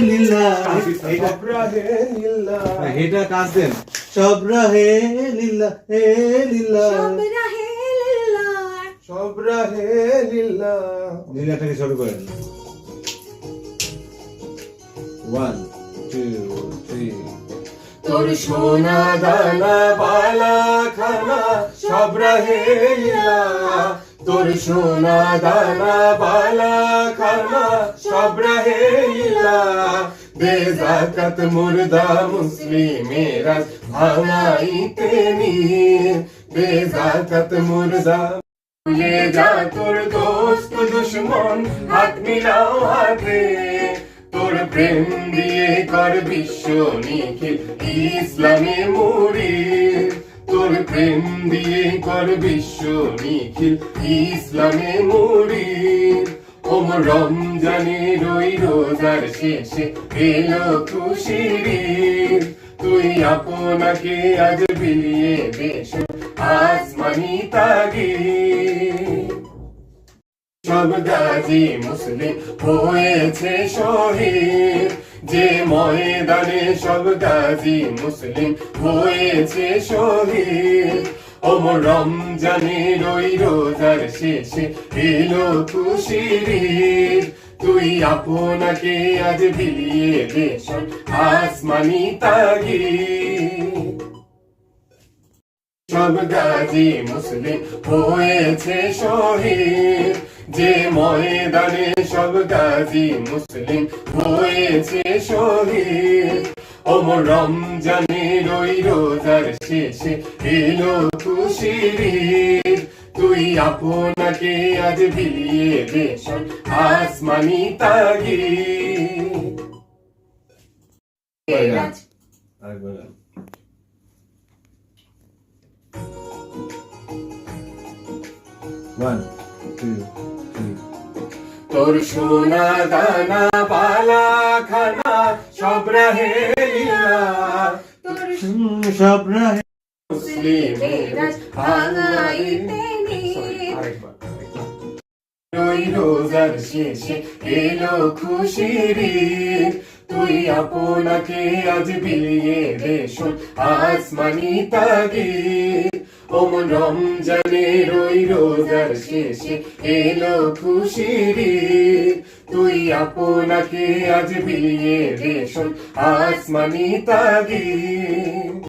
লীলা সব রাহে লীলা এটা কাজ দেন সব রাহে লীলা হে লীলা সব রাহে লীলা লীলাটাকে শুরু করেন 1 2 3 তোর সোনা দানা বালা খানা সব রাহে লীলা তোর সোনা দানা বালা খানা সব রাহে লীলা দে যাকাত মুর্দা মুসলিমেরা ভাঙাইতে নিয়ে দে যাকাত মুর্দা ভুলে যা তোর দোস্ত দুশ্মন হাত মিলাও হাতে তোর প্রেম দিয়ে কর বিশ্ব নিখিল ইসলামে মুড়ি তোর প্রেম দিয়ে কর বিশ্ব নিখিল ইসলামে মুড়ি ওমর রমজানের ওই রোজার শেষে এলো খুশির ঈদ তুই আপনাকে আজ বিলিয়ে দেশ আসমানি তাগিদ সব গাজী মুসলিম হয়েছে শহীদ যে ময়দানে সব গাজী মুসলিম হয়েছে শহীদ ওমর রমজানের ওই রোজার শেষে এলো খুশির ঈদ তুই আপনাকে আজ বিলিয়ে দেশ আসমানি তাগিদ সব গাজী মুসলিম হয়েছে শহীদ যে ময়দানে সব গাজী মুসলিম হয়েছে শহীদ ওমর রমজানের ওই রোজার শেষে এলো খুশির ঈদ তুই আপনাকে আজ বিলিয়ে দেশ আসমানি তাগিদ One, two, three. তোর সোনা দানা বালা খানা সব রাহে লীলা সব রাহে মুসলিমেরা ভাঙাইতে ওই রোজার শেষে এলো খুশির ঈদ তুই আপনাকে আজ বিলিয়ে দেশ আসমানি তাগিদ ওমর রমজানের ওই রোজার শেষে এলো খুশির ঈদ তুই আপনাকে আজ বিলিয়ে দেশ আসমানি তাগিদ